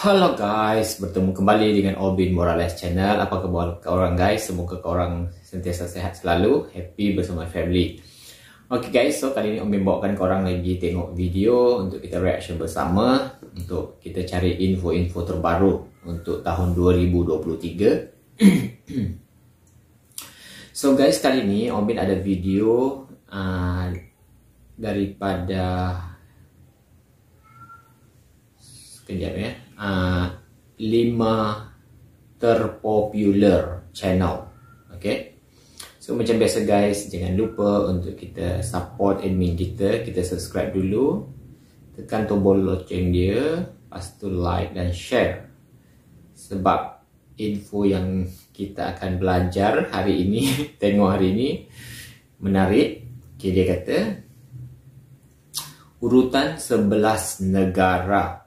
Halo guys, bertemu kembali dengan Obin Morales Channel. Apa kabar orang guys? Semoga orang sentiasa sehat selalu, happy bersama family. Oke guys, so kali ini Obin bawakan orang lagi tengok video untuk kita reaction bersama, untuk kita cari info-info terbaru untuk tahun 2023. So guys, kali ini Obin ada video daripada sekejap ya, 5 terpopular channel. Okay, so macam biasa guys, jangan lupa untuk kita support admin kita subscribe dulu, tekan tombol loceng dia, lepas tu like dan share, sebab info yang kita akan belajar hari ini tengok hari ini menarik. Okay, dia kata urutan 11 negara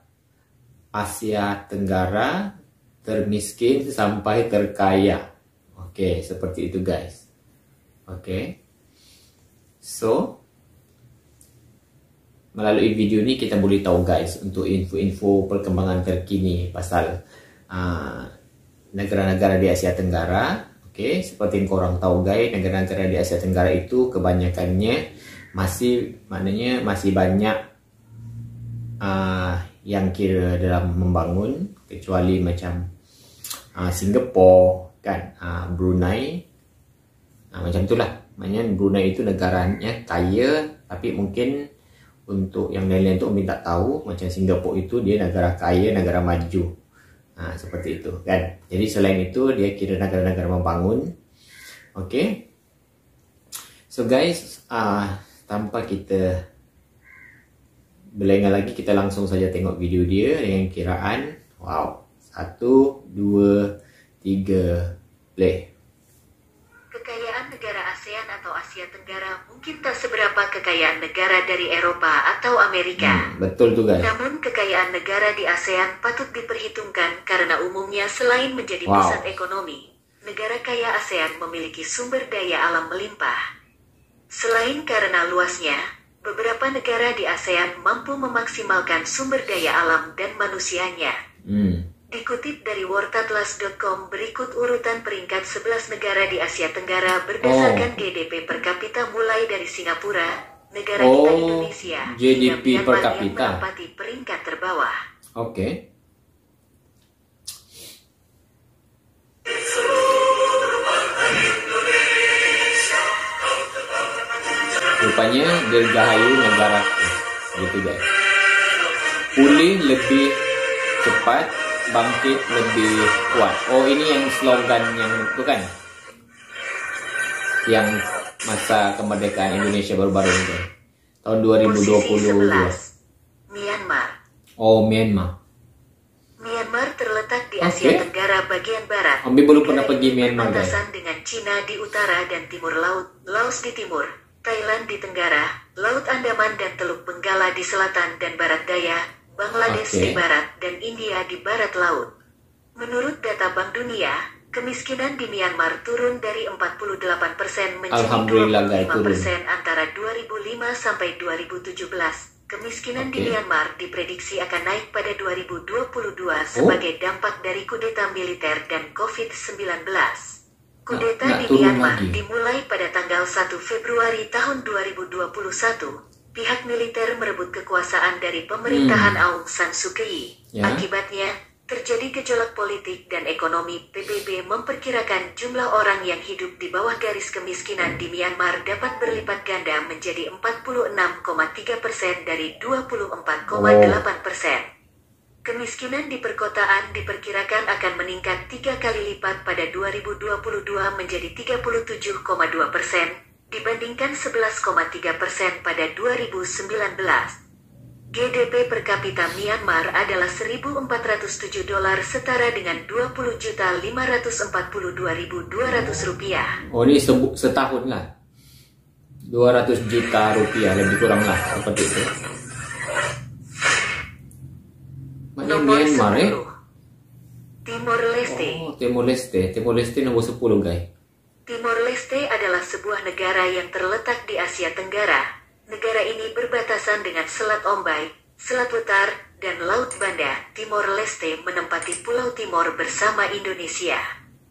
Asia Tenggara termiskin sampai terkaya. Oke, seperti itu guys. Oke, so melalui video ini kita boleh tahu guys untuk info-info perkembangan terkini pasal negara-negara di Asia Tenggara. Oke, seperti yang korang tahu guys, negara-negara di Asia Tenggara itu kebanyakannya masih banyak yang kira dalam membangun, kecuali macam Singapura kan, Brunei, macam itulah. Maknanya Brunei itu negaranya kaya, tapi mungkin untuk yang lain-lain tu Umi tak tahu. Macam Singapura itu dia negara kaya, negara maju, seperti itu kan. Jadi selain itu dia kira negara-negara membangun. Okay, so guys, tanpa kita berlengah lagi, kita langsung saja tengok video dia dengan kiraan. Wow, 1, 2, 3, play. Kekayaan negara ASEAN atau Asia Tenggara mungkin tak seberapa kekayaan negara dari Eropa atau Amerika. Betul tuh guys. Namun kekayaan negara di ASEAN patut diperhitungkan karena umumnya selain menjadi pusat ekonomi, negara kaya ASEAN memiliki sumber daya alam melimpah. Selain karena luasnya, beberapa negara di ASEAN mampu memaksimalkan sumber daya alam dan manusianya. Dikutip dari wartatlas.com, berikut urutan peringkat 11 negara di Asia Tenggara berdasarkan GDP per kapita, mulai dari Singapura, negara kita Indonesia, GDP per kapita yang menempati peringkat terbawah. Oke. Rupanya dirgahayu negara gitu guys. Pulih lebih cepat, bangkit lebih kuat. Oh, ini yang slogan yang itu kan, yang masa kemerdekaan Indonesia baru-baru ini tahun 2022. Myanmar. Oh, Myanmar. Myanmar terletak di Asia Tenggara bagian barat. Ambil belum pernah pergi Myanmar guys. Perbatasan dengan Cina di utara dan timur laut, Laos di timur, Thailand di tenggara, Laut Andaman dan Teluk Benggala di selatan dan barat daya, Bangladesh di barat, dan India di barat laut. Menurut data Bank Dunia, kemiskinan di Myanmar turun dari 48% menjadi 25% antara 2005 sampai 2017. Kemiskinan di Myanmar diprediksi akan naik pada 2022 sebagai dampak dari kudeta militer dan COVID-19. Kudeta di Myanmar dimulai pada tanggal 1 Februari tahun 2021. Pihak militer merebut kekuasaan dari pemerintahan Aung San Suu Kyi. Akibatnya, terjadi gejolak politik dan ekonomi. PBB memperkirakan jumlah orang yang hidup di bawah garis kemiskinan di Myanmar dapat berlipat ganda menjadi 46,3% dari 24,8%. Kemiskinan di perkotaan diperkirakan akan meningkat 3 kali lipat pada 2022 menjadi 37,2% dibandingkan 11,3% pada 2019. GDP per kapita Myanmar adalah $1.407, setara dengan $20.542.200. Oh, ini setahun lah, 200 juta rupiah lebih kurang lah, seperti itu. Nomor 10, Timor Leste. Oh, Timor Leste. Timor Leste nomor 10 guys. Timor Leste adalah sebuah negara yang terletak di Asia Tenggara. Negara ini berbatasan dengan Selat Ombay, Selat dan Laut Banda, Timor Leste menempati Pulau Timor bersama Indonesia.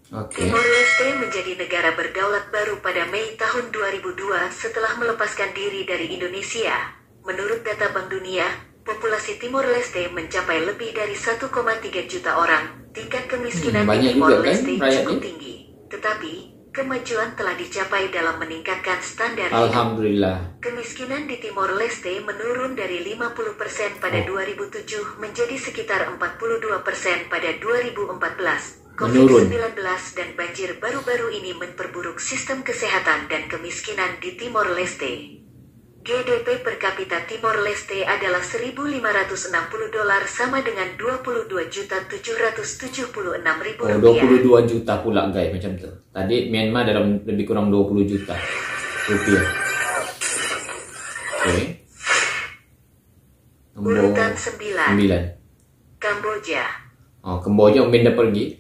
Timor Leste menjadi negara berdaulat baru pada Mei tahun 2002 setelah melepaskan diri dari Indonesia. Menurut data Bank Dunia, populasi Timor Leste mencapai lebih dari 1,3 juta orang. Tingkat kemiskinan di Timor Leste cukup tinggi, tetapi kemajuan telah dicapai dalam meningkatkan standar hidup. Alhamdulillah. Kemiskinan di Timor Leste menurun dari 50% pada 2007 menjadi sekitar 42% pada 2014. COVID-19 dan banjir baru-baru ini memperburuk sistem kesehatan dan kemiskinan di Timor Leste. GDP per kapita Timor Leste adalah $1.560 sama dengan 22.776.000 rupiah. 22 juta pula guys, macam tu. Tadi Myanmar dalam lebih kurang 20 juta rupiah. Urutan 9. Kamboja. Kamboja Om Bin dah pergi.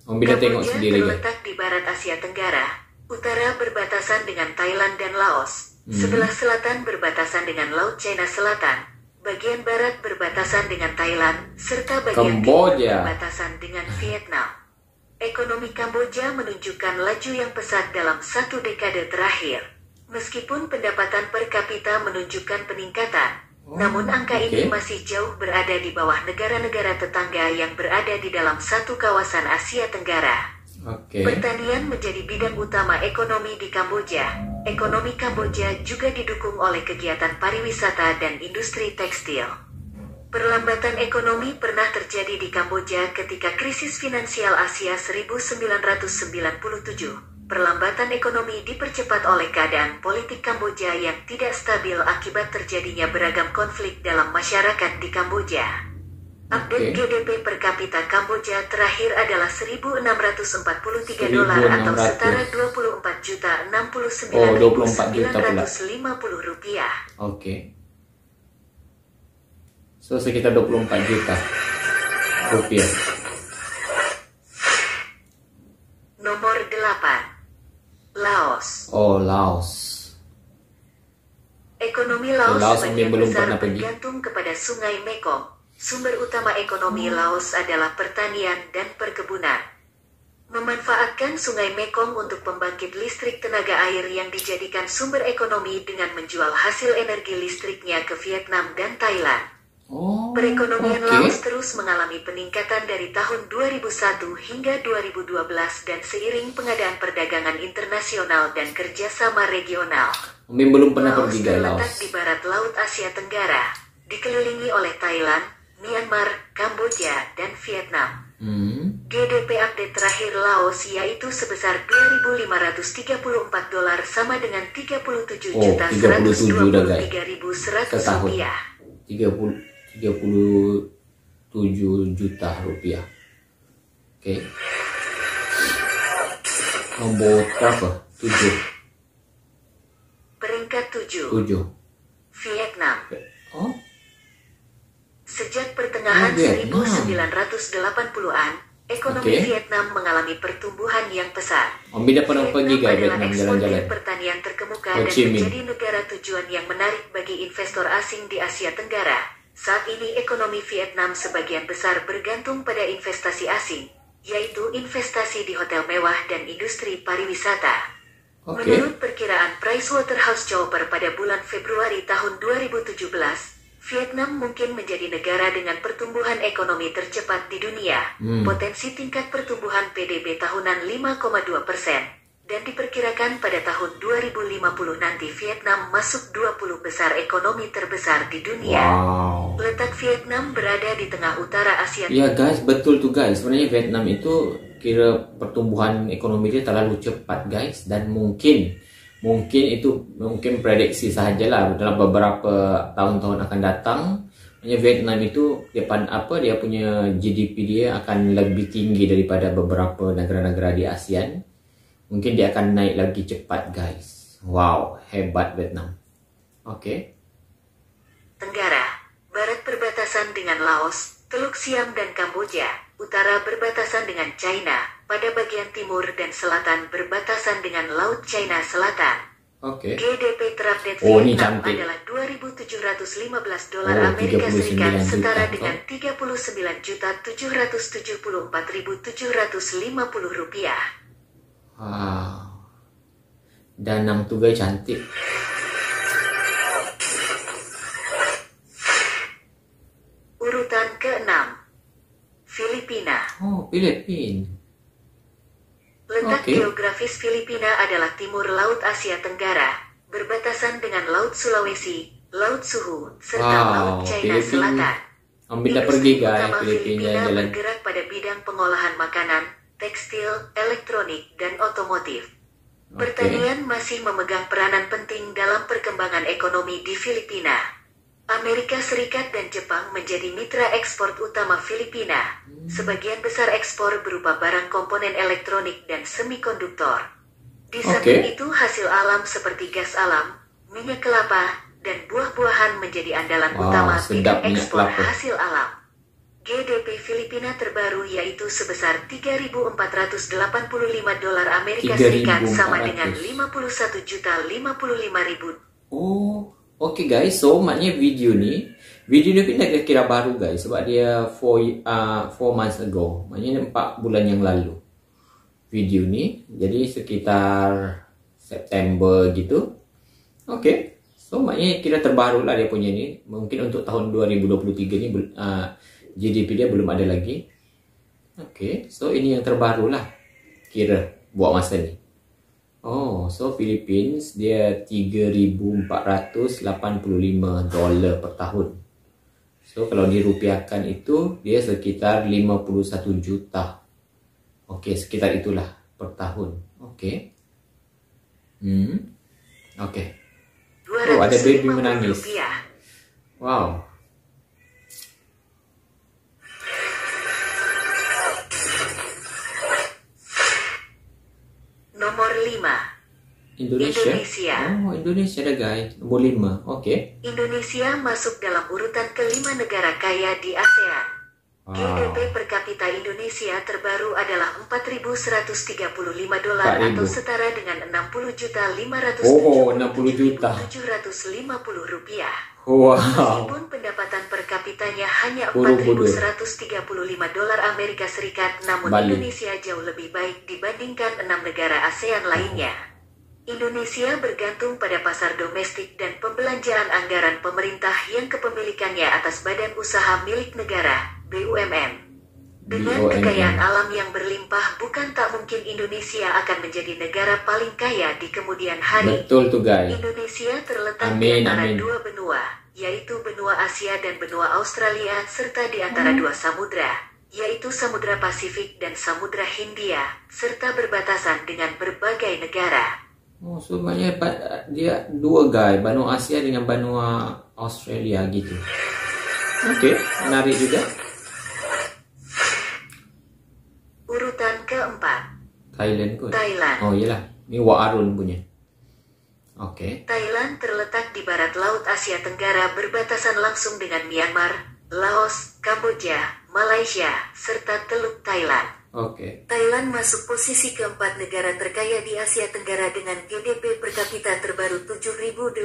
Om Bin dah tengok sendiri guys. Terletak di barat Asia Tenggara, utara berbatasan dengan Thailand dan Laos. Sebelah selatan berbatasan dengan Laut China Selatan, bagian barat berbatasan dengan Thailand, serta bagian timur berbatasan dengan Vietnam. Ekonomi Kamboja menunjukkan laju yang pesat dalam 1 dekade terakhir. Meskipun pendapatan per kapita menunjukkan peningkatan, namun angka ini masih jauh berada di bawah negara-negara tetangga yang berada di dalam satu kawasan Asia Tenggara. Pertanian menjadi bidang utama ekonomi di Kamboja. Ekonomi Kamboja juga didukung oleh kegiatan pariwisata dan industri tekstil. Perlambatan ekonomi pernah terjadi di Kamboja ketika krisis finansial Asia 1997. Perlambatan ekonomi dipercepat oleh keadaan politik Kamboja yang tidak stabil akibat terjadinya beragam konflik dalam masyarakat di Kamboja. Update GDP per kapita Kamboja terakhir adalah $1.643 atau setara 24.069.950 rupiah. So sekitar 24 juta rupiah. Nomor 8. Laos. Laos. Ekonomi Laos sebagian besar bergantung kepada Sungai Mekong. Sumber utama ekonomi Laos adalah pertanian dan perkebunan. Memanfaatkan Sungai Mekong untuk pembangkit listrik tenaga air yang dijadikan sumber ekonomi dengan menjual hasil energi listriknya ke Vietnam dan Thailand. Perekonomian Laos terus mengalami peningkatan dari tahun 2001 hingga 2012 dan seiring pengadaan perdagangan internasional dan kerjasama regional. Belum pernah pergi ke Laos. Terletak di barat Laut Asia Tenggara, dikelilingi oleh Thailand, Myanmar, Kamboja, dan Vietnam. GDP update terakhir Laos yaitu sebesar $2.534 sama dengan 37.123.100 rupiah. 37 juta rupiah. Nomor berapa? 7. Peringkat 7. Vietnam. Sejak pertengahan 1980-an, ekonomi Vietnam mengalami pertumbuhan yang pesat. Om Bin pernah pergi ke Vietnam jalan-jalan. Pertanian terkemuka dan menjadi negara tujuan yang menarik bagi investor asing di Asia Tenggara. Saat ini ekonomi Vietnam sebagian besar bergantung pada investasi asing, yaitu investasi di hotel mewah dan industri pariwisata. Menurut perkiraan PricewaterhouseCoopers pada bulan Februari tahun 2017, Vietnam mungkin menjadi negara dengan pertumbuhan ekonomi tercepat di dunia. Potensi tingkat pertumbuhan PDB tahunan 5,2%. Dan diperkirakan pada tahun 2050 nanti Vietnam masuk 20 besar ekonomi terbesar di dunia. Letak Vietnam berada di tengah utara Asia. Ya guys, betul tuh guys. Sebenarnya Vietnam itu kira pertumbuhan ekonomi dia terlalu cepat guys. Dan mungkin prediksi sahajalah dalam beberapa tahun-tahun akan datang. Vietnam itu dia punya GDP dia akan lebih tinggi daripada beberapa negara-negara di ASEAN. Mungkin dia akan naik lagi cepat guys. Wow, hebat Vietnam. Tenggara, barat berbatasan dengan Laos, Teluk Siam dan Kamboja. Utara berbatasan dengan China, pada bagian timur dan selatan berbatasan dengan Laut China Selatan. Oke. GDP terupdate Oh, ini Vietnam cantik. adalah 2.715 dolar Oh, Amerika 39 Serikat juta. setara dengan 39.774.750 rupiah. Wow. Danang tu guys cantik. Urutan ke-6, Filipina. Oh, Filipina. Letak Oke. geografis Filipina adalah timur Laut Asia Tenggara, berbatasan dengan Laut Sulawesi, Laut Suhu, serta Laut China Selatan. Ambil dah pergi Industri guys, utama Filipina Filipina jalan. bergerak pada bidang pengolahan makanan, tekstil, elektronik, dan otomotif. Pertanian masih memegang peranan penting dalam perkembangan ekonomi di Filipina. Amerika Serikat dan Jepang menjadi mitra ekspor utama Filipina. Sebagian besar ekspor berupa barang komponen elektronik dan semikonduktor. Di samping itu hasil alam seperti gas alam, minyak kelapa, dan buah-buahan menjadi andalan utama bidang ekspor hasil alam. GDP Filipina terbaru yaitu sebesar 3.485 dolar Amerika Serikat sama dengan 51.055.000. Oh, oke guys, so maknanya video ni agak kira baru guys sebab dia 4 months ago, maknanya 4 bulan yang lalu video ni, jadi sekitar September gitu. Oke, so maknanya kira terbaru lah dia punya ni. Mungkin untuk tahun 2023 ni GDP dia belum ada lagi. Oke, so ini yang terbaru lah kira buat masa ni. Oh, so Philippines dia 3.485 dolar per tahun. So kalau dirupiahkan itu dia sekitar 51 juta. Oke, sekitar itulah per tahun. Oke. Oke. Oh, ada baby menangis. Wow. Nomor 5. Indonesia. Oh, Indonesia ada guys. Nomor 5. Oke. Indonesia masuk dalam urutan ke-5 negara kaya di ASEAN. GDP per kapita Indonesia terbaru adalah 4.135 dolar atau setara dengan 60.577.750 rupiah. Wow. Meskipun pendapatan per kapitanya hanya 4.135 dolar Amerika Serikat, namun Indonesia jauh lebih baik dibandingkan 6 negara ASEAN lainnya. Indonesia bergantung pada pasar domestik dan pembelanjaan anggaran pemerintah yang kepemilikannya atas badan usaha milik negara, BUMN. Dengan kekayaan alam yang berlimpah, bukan tak mungkin Indonesia akan menjadi negara paling kaya di kemudian hari. Betul tuh guys. Indonesia terletak di antara dua benua, yaitu benua Asia dan benua Australia, serta di antara dua samudra, yaitu Samudra Pasifik dan Samudra Hindia, serta berbatasan dengan berbagai negara. Oh, sebenarnya dia dua guys, benua Asia dengan benua Australia gitu. Oke, menarik juga. Urutan keempat. Thailand kot. Thailand. Oh iyalah, ini Wak Arun punya. Oke. Thailand terletak di barat laut Asia Tenggara, berbatasan langsung dengan Myanmar, Laos, Kamboja, Malaysia, serta Teluk Thailand. Oke. Thailand masuk posisi keempat negara terkaya di Asia Tenggara dengan GDP per kapita terbaru 7.806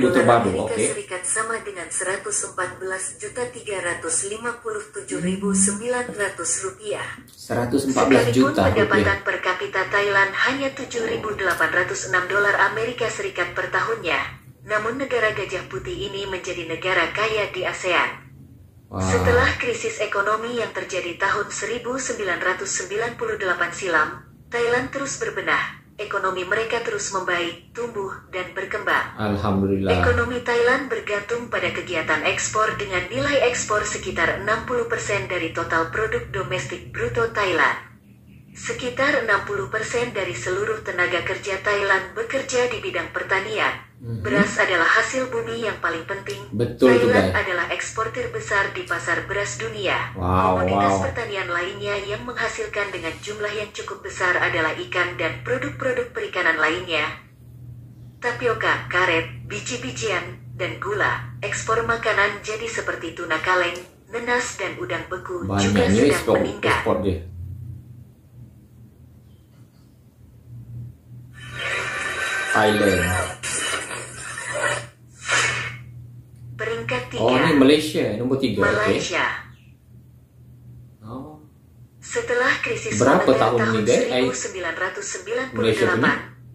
dolar Amerika Serikat sama dengan 114.357.900 rupiah. 114 Sekalipun juta pendapatan rupiah. per kapita Thailand hanya 7.806 dolar Amerika Serikat per tahunnya, namun negara gajah putih ini menjadi negara kaya di ASEAN. Wow. Setelah krisis ekonomi yang terjadi tahun 1998 silam, Thailand terus berbenah. Ekonomi mereka terus membaik, tumbuh, dan berkembang. Alhamdulillah. Ekonomi Thailand bergantung pada kegiatan ekspor dengan nilai ekspor sekitar 60% dari total produk domestik bruto Thailand. Sekitar 60% dari seluruh tenaga kerja Thailand bekerja di bidang pertanian. Beras adalah hasil bumi yang paling penting. Betul, Thailand adalah eksportir besar di pasar beras dunia. Komoditas pertanian lainnya yang menghasilkan dengan jumlah yang cukup besar adalah ikan dan produk-produk perikanan lainnya. Tapioka, karet, biji-bijian, dan gula. Ekspor makanan jadi seperti tuna kaleng, nenas, dan udang beku juga sedang meningkat. Thailand. Peringkat 3. Oh, ini Malaysia nombor 3. Malaysia. Okay. Oh. Setelah krisis Berapa moneter tahun tahun ini, 1998,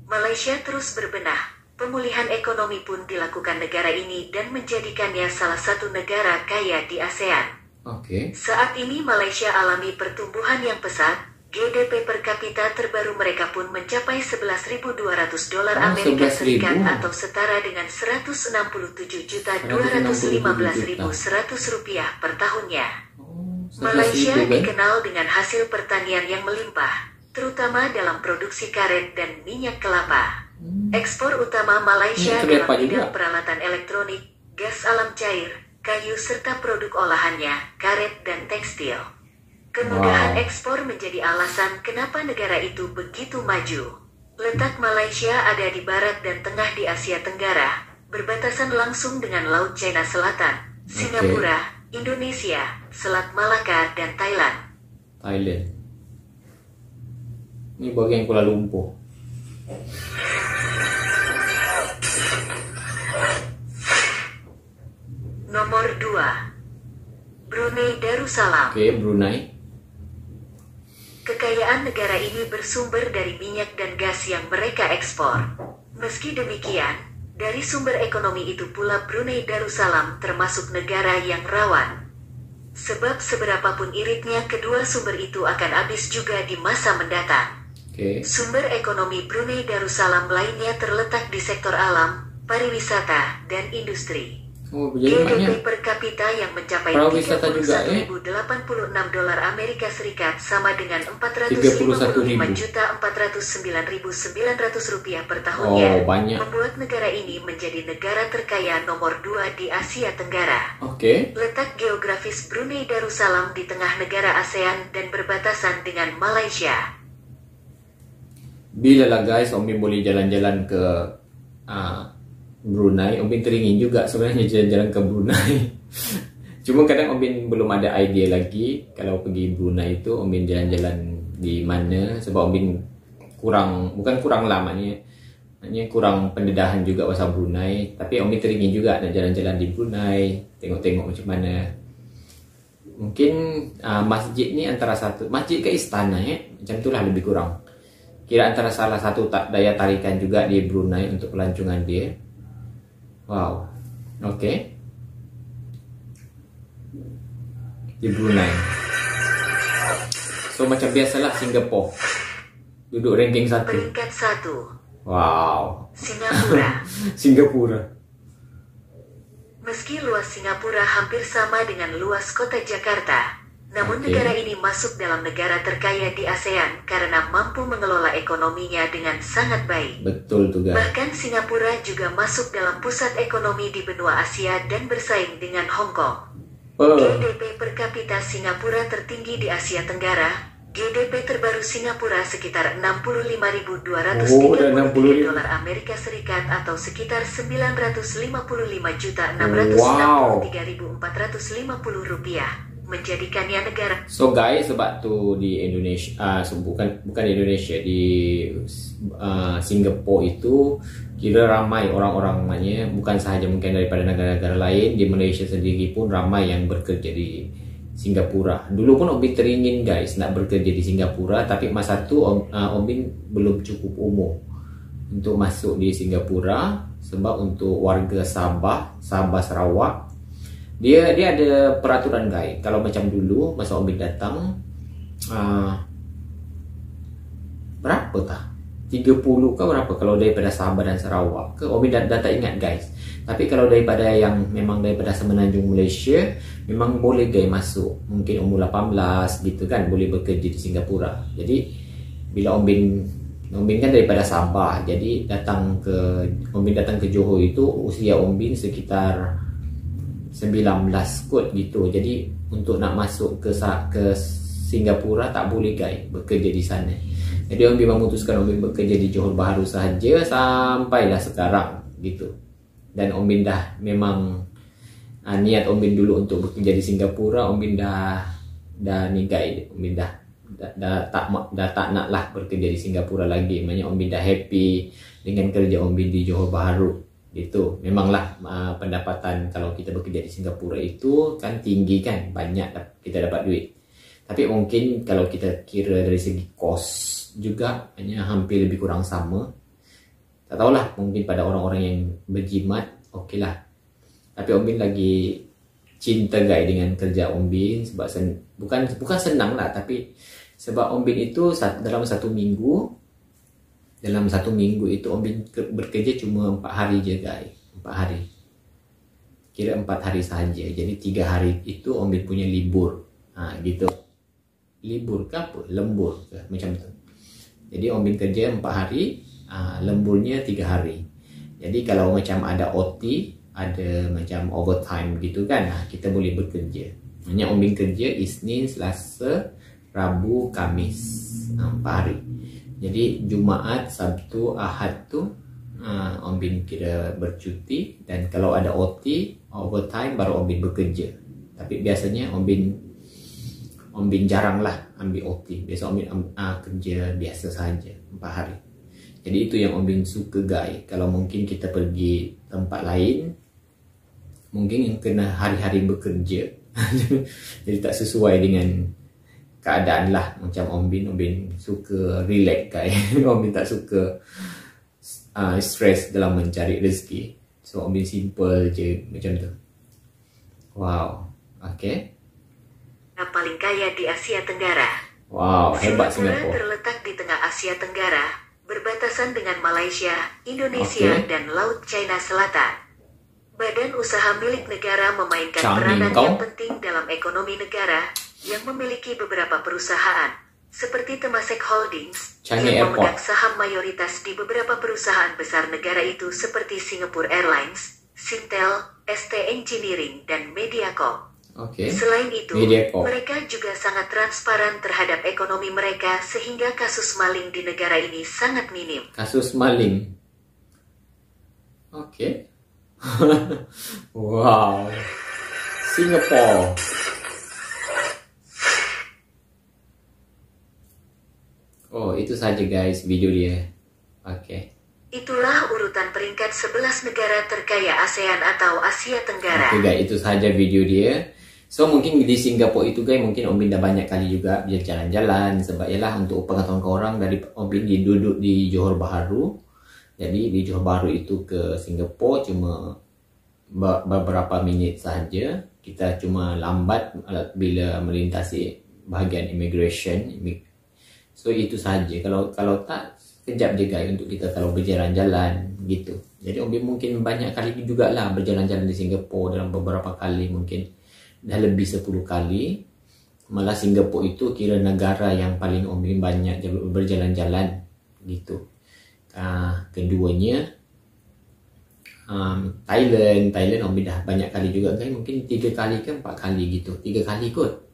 Malaysia terus berbenah. Pemulihan ekonomi pun dilakukan negara ini dan menjadikannya salah satu negara kaya di ASEAN. Oke. Saat ini Malaysia alami pertumbuhan yang pesat. GDP per kapita terbaru mereka pun mencapai $11.200 Amerika Serikat atau setara dengan $167.215.100 rupiah per tahunnya. Malaysia dikenal dengan hasil pertanian yang melimpah, terutama dalam produksi karet dan minyak kelapa. Ekspor utama Malaysia dalam bidang peralatan elektronik, gas alam cair, kayu serta produk olahannya, karet dan tekstil. Kemudahan ekspor menjadi alasan kenapa negara itu begitu maju. Letak Malaysia ada di barat dan tengah di Asia Tenggara, berbatasan langsung dengan Laut Cina Selatan, Singapura, Indonesia, Selat Malaka, dan Thailand. Ini bagian Kuala Lumpur. Nomor 2. Brunei Darussalam. Oke, Brunei. Kekayaan negara ini bersumber dari minyak dan gas yang mereka ekspor. Meski demikian, dari sumber ekonomi itu pula Brunei Darussalam termasuk negara yang rawan. Sebab seberapapun iritnya kedua sumber itu akan habis juga di masa mendatang. Sumber ekonomi Brunei Darussalam lainnya terletak di sektor alam, pariwisata, dan industri. GDP per kapita yang mencapai $31.086 Amerika Serikat sama dengan $455.409.900 per tahunnya, membuat negara ini menjadi negara terkaya nomor 2 di Asia Tenggara. Letak geografis Brunei Darussalam di tengah negara ASEAN dan berbatasan dengan Malaysia. Bila lah guys, Om Bin boleh jalan-jalan ke Brunei, Om Bin teringin juga sebenarnya jalan-jalan ke Brunei. Cuma kadang Om Bin belum ada idea lagi kalau pergi Brunei itu Om Bin jalan-jalan di mana, sebab Om Bin bukan kurang lama maknanya kurang pendedahan juga pasal Brunei. Tapi Om Bin teringin juga nak jalan-jalan di Brunei, tengok-tengok macam mana. Mungkin masjid ni antara satu masjid ke istana macam itulah lebih kurang. Kira antara salah satu daya tarikan juga di Brunei untuk pelancongan dia. Wow. Di Brunei. So macam biasalah Singapura. Duduk ranking 1. Peringkat 1. Wow. Singapura. Singapura. Meski luas Singapura hampir sama dengan luas kota Jakarta, namun negara ini masuk dalam negara terkaya di ASEAN karena mampu mengelola ekonominya dengan sangat baik. Betul tuh guys. Bahkan Singapura juga masuk dalam pusat ekonomi di benua Asia dan bersaing dengan Hong Kong. GDP per kapita Singapura tertinggi di Asia Tenggara. GDP terbaru Singapura sekitar $62.33 Amerika Serikat atau sekitar $955.663.450 rupiah. Menjadikannya negara. So guys, sebab tu di Indonesia, bukan di Indonesia, di Singapura itu kira ramai orang-orang, maknanya bukan sahaja mungkin daripada negara-negara lain, di Malaysia sendiri pun ramai yang bekerja di Singapura. Dulu pun Om Bin teringin guys nak bekerja di Singapura, tapi masa tu Om Bin belum cukup umur untuk masuk di Singapura, sebab untuk warga Sabah Sarawak, dia ada peraturan guys. Kalau macam dulu masa Om Bin datang, berapa tah? 30 ke berapa kalau daripada Sabah dan Sarawak ke? Om Bin dah tak ingat guys. Tapi kalau daripada yang memang daripada Semenanjung Malaysia, memang boleh guys masuk. Mungkin umur 18 gitu kan, boleh bekerja di Singapura. Jadi bila Om Bin kan daripada Sabah, jadi Om Bin datang ke Johor itu usia Om Bin sekitar 19 kot gitu. Jadi untuk nak masuk ke Singapura tak boleh guys bekerja di sana. Jadi Om Bin memutuskan Om Bin bekerja di Johor Bahru sahaja sampailah sekarang gitu. Dan Om Bin dah memang niat Om Bin dulu untuk bekerja di Singapura. Om Bin dah ni guys, Om Bin dah dah tak nak lah bekerja di Singapura lagi. Maknanya Om Bin dah happy dengan kerja Om Bin di Johor Bahru gitu. Memanglah pendapatan kalau kita bekerja di Singapura itu kan tinggi kan, banyak kita dapat duit. Tapi mungkin kalau kita kira dari segi kos juga hanya hampir lebih kurang sama. Tak tahulah, mungkin pada orang-orang yang berjimat okey lah. Tapi Om Bin lagi cinta guys dengan kerja Om Bin sebab bukan senang lah, tapi sebab Om Bin itu dalam satu minggu itu Om Bin bekerja cuma 4 hari je guys. 4 hari. Kira 4 hari sahaja. Jadi 3 hari itu Om Bin punya libur. Gitu. Libur ke apa? Lembur ke? Macam tu. Jadi Om Bin kerja 4 hari, lemburnya 3 hari. Jadi kalau macam ada OT, ada macam overtime gitu kan, kita boleh bekerja. Hanya Om Bin kerja Isnin, Selasa, Rabu, Kamis, 4 hari. Jadi Jumaat, Sabtu, Ahad tu Om Bin kira bercuti. Dan kalau ada OT, overtime, baru Om Bin bekerja. Tapi biasanya Om Bin jarang lah ambil OT. Biasa Om Bin kerja biasa saja 4 hari. Jadi itu yang Om Bin suka guys. Kalau mungkin kita pergi tempat lain, mungkin yang kena hari-hari bekerja. Jadi tak sesuai dengan keadaan lah. Macam Om Bin suka relax guys. Om Bin tak suka stress dalam mencari rezeki. So Om Bin simple je macam tu. Wow. Okay. Paling kaya di Asia Tenggara. Wow, hebat Singapura. Terletak di tengah Asia Tenggara, berbatasan dengan Malaysia, Indonesia, dan Laut China Selatan. Badan usaha milik negara memainkan peranan yang penting dalam ekonomi negara yang memiliki beberapa perusahaan, seperti Temasek Holdings, yang memegang saham mayoritas di beberapa perusahaan besar negara itu seperti Singapore Airlines, Singtel, ST Engineering, dan Mediacorp. Selain itu, mereka juga sangat transparan terhadap ekonomi mereka sehingga kasus maling di negara ini sangat minim. Kasus maling. Oke. Wow. Singapore. Oh, itu saja guys video dia. Oke. Itulah urutan peringkat 11 negara terkaya ASEAN atau Asia Tenggara. Oke guys, itu saja video dia. So mungkin di Singapura itu guys, mungkin Om Bin dah banyak kali juga berjalan-jalan. Sebab ialah untuk pengetahuan korang, dari Om Bin duduk di Johor Bahru. Jadi di Johor Bahru itu ke Singapura cuma beberapa minit sahaja. Kita cuma lambat bila melintasi bahagian immigration. So itu sahaja. Kalau tak, sekejap je guys untuk kita kalau berjalan-jalan gitu. Jadi Om Bin mungkin banyak kali jugalah berjalan-jalan di Singapura, dalam beberapa kali mungkin dah lebih 10 kali. Malah Singapura itu kira negara yang paling Om Bin banyak berjalan-jalan gitu. Keduanya Thailand Om Bin dah banyak kali juga guys. Mungkin 3 kali ke 4 kali gitu. 3 kali kot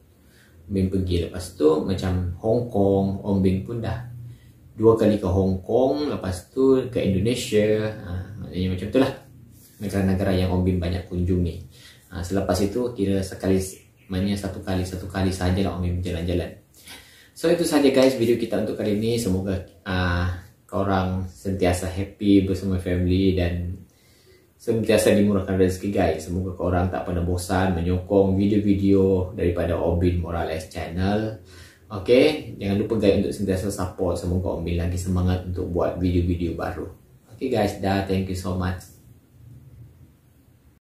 Om Bin pergi. Lepas tu macam Hong Kong, Om Bin pun dah 2 kali ke Hong Kong. Lepas tu ke Indonesia. Maknanya macam tu lah negara-negara yang Om Bin banyak kunjungi. Selepas itu kira sekali, maknanya satu kali sajalah Om Bin berjalan-jalan. So itu saja guys video kita untuk kali ini. Semoga korang sentiasa happy bersama family dan sentiasa dimurahkan rezeki guys. Semoga korang tak pernah bosan menyokong video-video daripada Om Bin Morales channel. Okay, jangan lupa guys untuk sentiasa support. Semoga Om Bin lagi semangat untuk buat video-video baru. Okay guys, dah, thank you so much.